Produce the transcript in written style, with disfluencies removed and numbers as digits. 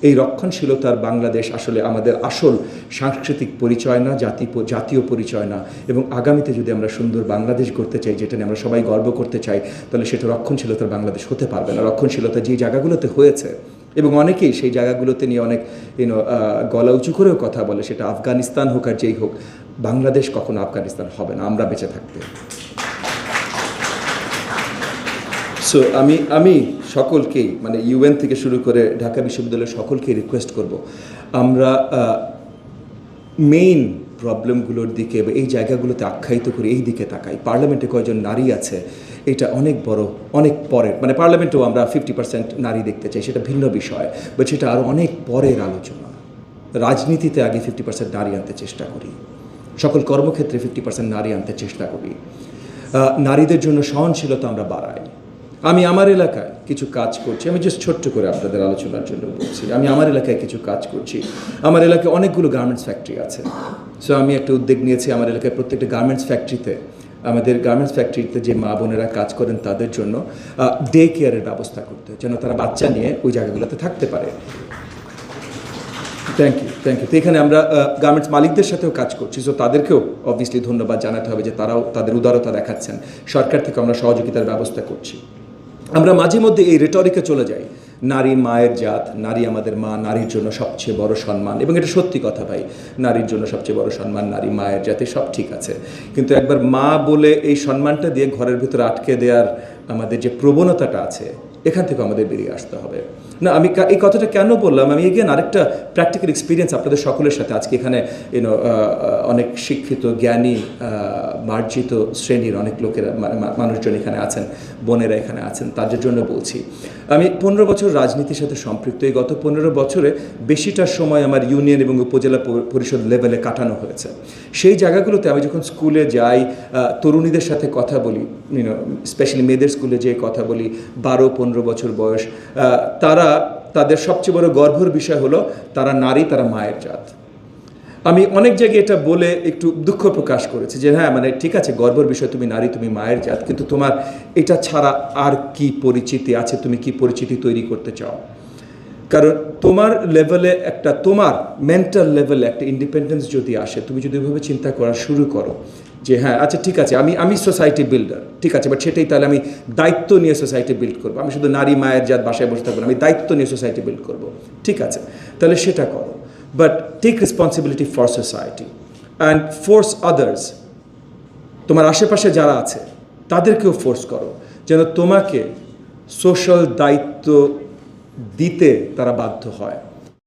এই রক্ষণশীলতার বাংলাদেশ আসলে আমাদের আসল সাংস্কৃতিক পরিচয় না, জাতীয় পরিচয় না। এবং আগামীতে যদি আমরা সুন্দর বাংলাদেশ গড়তে চাই, যেটা নিয়ে আমরা সবাই গর্ব করতে চাই, তাহলে সেটা রক্ষণশীলতার বাংলাদেশ হতে পারবে না। রক্ষণশীলতা যে জায়গাগুলোতে হয়েছে এবং অনেকেই সেই জায়গাগুলোতে নিয়ে অনেক গলা উঁচু করেও কথা বলে, সেটা আফগানিস্তান হোক আর যেই হোক, বাংলাদেশ কখনো আফগানিস্তান হবে না আমরা বেঁচে থাকতে। সো আমি সকলকেই, মানে ইউএন থেকে শুরু করে ঢাকা বিশ্ববিদ্যালয়ের সকলকেই রিকোয়েস্ট করব, আমরা মেইন প্রবলেমগুলোর দিকে বা এই জায়গাগুলোতে আখ্যায়িত করে এই দিকে তাকাই। পার্লামেন্টে কয়জন নারী আছে এটা অনেক বড়, অনেক পরের, মানে পার্লামেন্টেও আমরা 50% নারী দেখতে চাই, সেটা ভিন্ন বিষয়, বাট সেটা আরও অনেক পরের আলোচনা। রাজনীতিতে আগে 50% নারী আনতে চেষ্টা করি, সকল কর্মক্ষেত্রে 50% নারী আনতে চেষ্টা করি, নারীদের জন্য সহনশীলতা আমরা বাড়াই। আমি আমার এলাকায় কিছু কাজ করছি, আমি জাস্ট ছোট্ট করে আপনাদের আলোচনার জন্য বলছি। আমি আমার এলাকায় কিছু কাজ করছি। আমার এলাকায় অনেকগুলো গার্মেন্টস ফ্যাক্টরি আছে। সো আমি একটা উদ্যোগ নিয়েছি আমার এলাকায় প্রত্যেকটা গার্মেন্টস ফ্যাক্টরিতে, আমাদের গার্মেন্টস ফ্যাক্টরিতে যে মা বোনেরা কাজ করেন তাদের জন্য ডে কেয়ারের ব্যবস্থা করতে, যেন তারা বাচ্চা নিয়ে ওই জায়গাগুলোতে থাকতে পারে। Thank you. তো এখানে আমরা গার্মেন্টস মালিকদের সাথেও কাজ করছি। সো তাদেরকেও অবভিয়াসলি ধন্যবাদ জানাতে হবে যে তারাও তাদের উদারতা দেখাচ্ছেন। সরকার থেকে আমরা সহযোগিতার ব্যবস্থা করছি। আমরা মাঝে মধ্যে এই রেটরিকে চলে যাই, নারী মায়ের জাত, নারী আমাদের মা, নারীর জন্য সবচেয়ে বড় সম্মান, এবং এটা সত্যি কথা ভাই, নারীর জন্য সবচেয়ে বড় সম্মান, নারী মায়ের জাতে, সব ঠিক আছে। কিন্তু একবার মা বলে এই সম্মানটা দিয়ে ঘরের ভিতরে আটকে দেওয়ার আমাদের যে প্রবণতাটা আছে, এখান থেকে আমাদের বেরিয়ে আসতে হবে। না, আমি এই কথাটা কেন বললাম, আমি এগেন আরেকটা প্র্যাকটিক্যাল এক্সপিরিয়েন্স আপনাদের সকলের সাথে, আজকে এখানে অনেক শিক্ষিত, জ্ঞানী, মার্জিত শ্রেণীর অনেক লোকেরা, মানুষজন এখানে আছেন, বোনেরা এখানে আছেন, তাদের জন্য বলছি। আমি 15 বছর রাজনীতির সাথে সম্পৃক্ত। এই গত 15 বছরে বেশিটা সময় আমার ইউনিয়ন এবং উপজেলা পরিষদ লেভেলে কাটানো হয়েছে। সেই জায়গাগুলোতে আমি যখন স্কুলে যাই, তরুণীদের সাথে কথা বলি, স্পেশালি মেয়েদের স্কুলে যেয়ে কথা বলি, 12-15 বছর বয়স, তাদের সবচেয়ে বড় গর্বের বিষয় হলো তারা নারী, তারা মায়ের জাত। আমি অনেক জায়গায় এটা বলে একটু দুঃখ প্রকাশ করেছি যে হ্যাঁ, মানে ঠিক আছে, গর্বের বিষয়, তুমি নারী, তুমি মায়ের জাত, কিন্তু তোমার এটা ছাড়া আর কি পরিচিতি আছে, তুমি কি পরিচিতি তৈরি করতে চাও? কারণ তোমার লেভেলে একটা, তোমার মেন্টাল লেভেলে একটা ইন্ডিপেন্ডেন্স যদি আসে, তুমি যদি ওইভাবে চিন্তা করা শুরু করো যে হ্যাঁ আচ্ছা ঠিক আছে, আমি সোসাইটি বিল্ডার, ঠিক আছে, বাট সেটাই তাহলে আমি দায়িত্ব নিয়ে সোসাইটি বিল্ড করবো। আমি শুধু নারী মায়ের জাত বাসায় বসে থাকবো না, আমি দায়িত্ব নিয়ে সোসাইটি বিল্ড করবো, ঠিক আছে, তাহলে সেটা করো। But take responsibility for society and force others. তোমার আশেপাশে যারা আছে তাদেরকেও ফোর্স করো যেন তোমাকে সোশ্যাল দায়িত্ব দিতে তারা বাধ্য হয়।